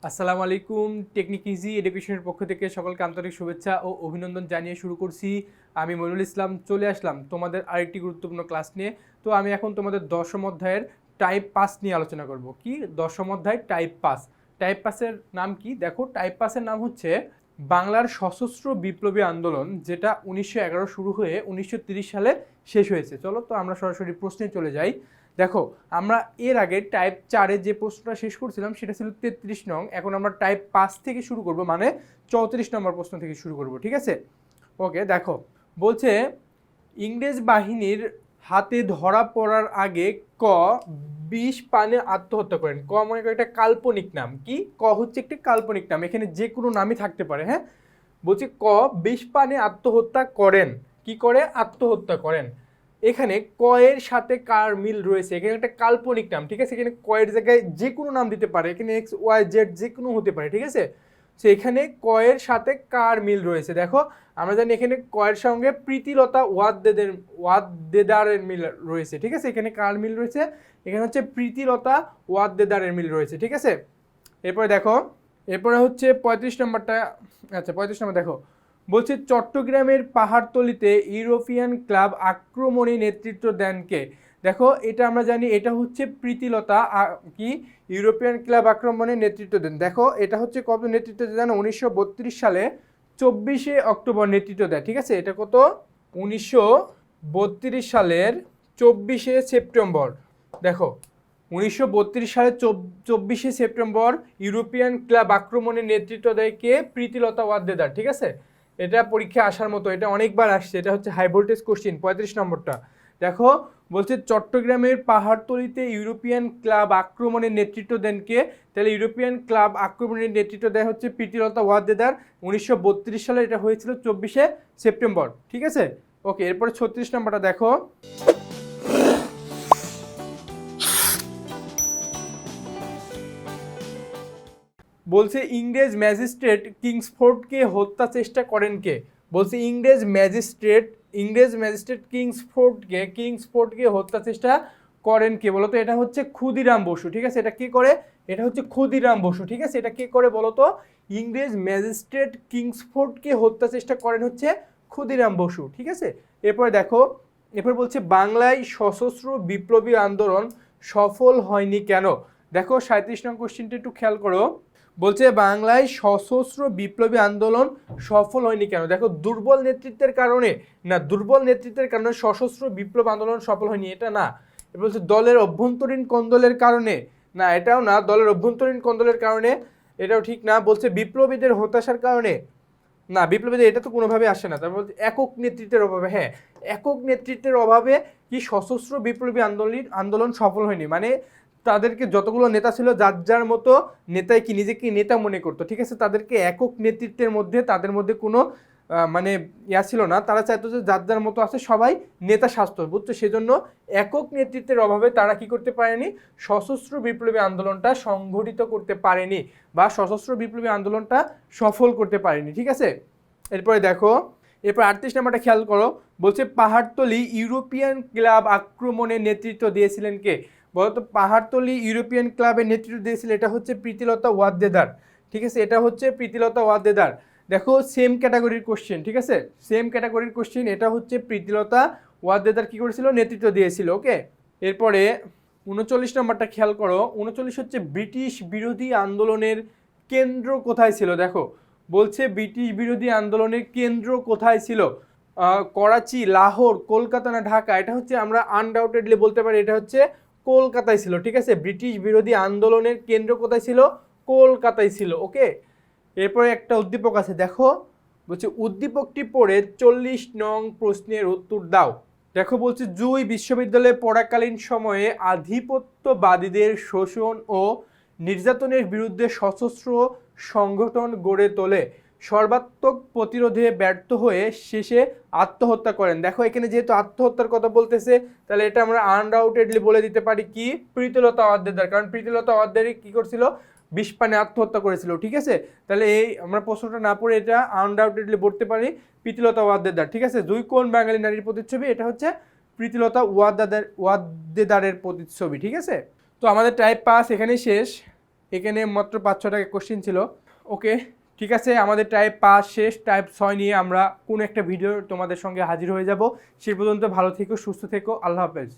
আসসালামু আলাইকুম। Technique easy এডুকেশনের পক্ষ থেকে সকলকে আন্তরিক শুভেচ্ছা ও অভিনন্দন জানিয়ে শুরু করছি। আমি মইনুল ইসলাম চলে আসলাম তোমাদের আরেকটি গুরুত্বপূর্ণ ক্লাস নিয়ে। তো আমি এখন তোমাদের দশম অধ্যায়ের টাইপ পাস নিয়ে আলোচনা করব। কি দশম অধ্যায় টাইপ পাস? টাইপ পাসের নাম কি? দেখো, টাইপ পাসের নাম হচ্ছে বাংলার সশস্ত্র বিপ্লবী আন্দোলন, যেটা 1911 শুরু হয়ে 1930 সালে শেষ হয়েছে। চলো তো আমরা সরাসরি প্রশ্নে চলে যাই। দেখো, আমরা এর আগে টাইপ 4-এ যে প্রশ্নটা শেষ করছিলাম সেটা ছিল 33 নং। এখন আমরা টাইপ 5 থেকে শুরু করব, মানে 34 নম্বর প্রশ্ন থেকে শুরু করব। ঠিক আছে? ওকে, দেখো বলছে ইংরেজ বাহিনীর হাতে ধরা পড়ার আগে ক বিষ পানে আত্মহত্যা করেন। ক মনে করে একটা কাল্পনিক নাম। কি? ক হচ্ছে একটি কাল্পনিক নাম, এখানে যে কোনো নামই থাকতে পারে। হ্যাঁ, বলছি ক বিষ পানে আত্মহত্যা করেন। কি করে? আত্মহত্যা করেন। এখানে ক এর সাথে কার মিল রয়েছে? এখানে একটা কাল্পনিক নাম, ঠিক আছে? এখানে ক এর জায়গায় যে কোনো নাম দিতে পারে, এখানে এক্স ওয়াই জেড যে কোনো হতে পারে, ঠিক আছে? সো এখানে ক এর সাথে কার মিল রয়েছে? দেখো, আমরা জানি এখানে ক এর সঙ্গে প্রীতিলতা ওয়াদ্দেদারের মিল রয়েছে, ঠিক আছে? এখানে কার মিল রয়েছে? এখানে হচ্ছে প্রীতিলতা ওয়াদ্দেদারের মিল রয়েছে, ঠিক আছে? এরপরে দেখো, এরপরে হচ্ছে 35 নম্বরটা। আচ্ছা, 35 নম্বর দেখো, বলছে চট্টগ্রামের পাহাড়তলিতে ইউরোপিয়ান ক্লাব আক্রমণে নেতৃত্ব দেন কে? দেখো, এটা আমরা জানি এটা হচ্ছে প্রীতিলতা। কি? ইউরোপিয়ান ক্লাব আক্রমণে নেতৃত্ব দেন। দেখো, এটা হচ্ছে কবে নেতৃত্ব দেন? 1932 সালে 24শে অক্টোবর নেতৃত্ব দেয়, ঠিক আছে? এটা কত? 1932 সালের 24শে সেপ্টেম্বর। দেখো, 1932 সালের 24শে সেপ্টেম্বর ইউরোপিয়ান ক্লাব আক্রমণের নেতৃত্ব দেয় কে? প্রীতিলতা ওয়াদ্দেদার, ঠিক আছে? এটা পরীক্ষায় আসার মতো, এটা অনেকবার আসছে, এটা হচ্ছে হাই ভোল্টেজ কোশ্চিন। 35 নম্বরটা দেখো, বলছে চট্টগ্রামের পাহাড়তলিতে ইউরোপিয়ান ক্লাব আক্রমণের নেতৃত্ব দেন কে? তাহলে ইউরোপিয়ান ক্লাব আক্রমণের নেতৃত্ব দেয় হচ্ছে প্রীতিলতা ওয়াদ্দেদার। 1932 সালে এটা হয়েছিল 24শে সেপ্টেম্বর, ঠিক আছে? ওকে, এরপরে 36 নম্বরটা দেখো, বলছে ইংরেজ ম্যাজিস্ট্রেট কিংসফোর্ডকে হত্যা চেষ্টা করেন কে? বলছে ইংরেজ ম্যাজিস্ট্রেট কিংসফোর্ডকে হত্যা চেষ্টা করেন কে? বলতো, এটা হচ্ছে ক্ষুদিরাম বসু, ঠিক আছে? এটা কে করে? এটা হচ্ছে ক্ষুদিরাম বসু, ঠিক আছে? এটা কে করে বলতো? ইংরেজ ম্যাজিস্ট্রেট কিংসফোর্ডকে হত্যা চেষ্টা করেন হচ্ছে ক্ষুদিরাম বসু, ঠিক আছে? এরপরে দেখো, এরপর বলছে বাংলায় সশস্ত্র বিপ্লবী আন্দোলন সফল হয়নি কেন? দেখো, 37 নং কোশ্চেনটা একটু খেয়াল করো। বলছে বাংলায় সশস্ত্র বিপ্লবী আন্দোলন সফল হয়নি কেন? দেখো, দুর্বল নেতৃত্বের কারণে না, দুর্বল নেতৃত্বের কারণে সশস্ত্র বিপ্লব আন্দোলন সফল হয়নি, এটা না। এবার বলছে দলের অভ্যন্তরীণ কোন্দলের কারণে, না এটাও না। দলের অভ্যন্তরীণ কোন্দলের কারণে, এটাও ঠিক না। বলছে বিপ্লবীদের হতাশার কারণে, না, বিপ্লবীদের এটা তো কোনোভাবে আসে না। তারপর একক নেতৃত্বের অভাবে, হ্যাঁ, একক নেতৃত্বের অভাবে কি সশস্ত্র বিপ্লবী আন্দোলন সফল হয়নি, মানে তাদেরকে যতগুলো নেতা ছিল যার যার মতো নেতাই কি নিজেকে নেতা মনে করতো, ঠিক আছে? তাদেরকে একক নেতৃত্বের মধ্যে তাদের মধ্যে কোনো মানে ইয়া ছিল না। তারা চাইতো যে যার যার মতো আছে সবাই নেতা শাস্ত, বুঝছো? সেজন্য একক নেতৃত্বের অভাবে তারা কি করতে পারেনি? সশস্ত্র বিপ্লবী আন্দোলনটা সংগঠিত করতে পারেনি, বা সশস্ত্র বিপ্লবী আন্দোলনটা সফল করতে পারেনি, ঠিক আছে? এরপরে দেখো, এরপর 38 নাম্বারটা খেয়াল করো। বলছে পাহাড়তলি ইউরোপিয়ান ক্লাব আক্রমণের নেতৃত্ব দিয়েছিলেন কে? বলতো পাহাড়তলি ইউরোপিয়ান ক্লাবের নেতৃত্ব দিয়েছিল, এটা হচ্ছে প্রীতিলতা ওয়াদ্দেদার, ঠিক আছে? এটা হচ্ছে প্রীতিলতা ওয়াদ্দেদার। দেখো, সেম ক্যাটাগরির কোশ্চেন, ঠিক আছে? সেম ক্যাটাগরির কোশ্চেন। এটা হচ্ছে প্রীতিলতা ওয়াদ্দেদার কি করেছিল? নেতৃত্ব দিয়েছিল। ওকে, এরপরে 39 নম্বরটা খেয়াল করো। 39 হচ্ছে ব্রিটিশ বিরোধী আন্দোলনের কেন্দ্র কোথায় ছিল? দেখো, বলছে ব্রিটিশ বিরোধী আন্দোলনের কেন্দ্র কোথায় ছিল? করাচি, লাহোর, কলকাতা না ঢাকা? এটা হচ্ছে আমরা আনডাউটেডলি বলতে পারি এটা হচ্ছে কলকাতায় ছিল, ঠিক আছে? ব্রিটিশ বিরোধী আন্দোলনের কেন্দ্র কোথায় ছিল? কলকাতায় ছিল। ওকে, এরপরে একটা উদ্দীপক আছে, দেখো, বলছে উদ্দীপকটি পড়ে 40 নং প্রশ্নের উত্তর দাও। দেখো, বলছে জুই বিশ্ববিদ্যালয়ে পড়াকালীন সময়ে আধিপত্যবাদীদের শোষণ ও নির্যাতনের বিরুদ্ধে সশস্ত্র সংগঠন গড়ে তোলে। সর্বাত্মক প্রতিরোধে ব্যর্থ হয়ে শেষে আত্মহত্যা করেন। দেখো, এখানে যেহেতু আত্মহত্যার কথা বলতেছে, তাহলে এটা আমরা আনডাউটেডলি বলে দিতে পারি কি? প্রীতিলতা ওয়াদ্দেদার। কারণ প্রীতিলতা ওয়াদ্দেদার কি করছিল? বিষ পানে আত্মহত্যা করেছিল, ঠিক আছে? তাহলে এই আমরা প্রশ্নটা না পড়ে এটা আনডাউটেডলি বলতে পারি প্রীতিলতা ওয়াদ্দেদার, ঠিক আছে? জুই কোন বাঙালি নারীর প্রতিচ্ছবি? এটা হচ্ছে প্রীতিলতা ওয়াদ্দেদারের প্রতিচ্ছবি, ঠিক আছে? তো আমাদের টাইপ পাস এখানেই শেষ। এখানে মাত্র 5-6টা কোশ্চেন ছিল। ওকে, ঠিক আছে, আমাদের টাইপ 5 শেষ। টাইপ 6 নিয়ে আমরা কোন একটা ভিডিও তোমাদের সঙ্গে হাজির হয়ে যাব। সে পর্যন্ত ভালো থেকো, সুস্থ থেকো, আল্লাহ হাফেজ।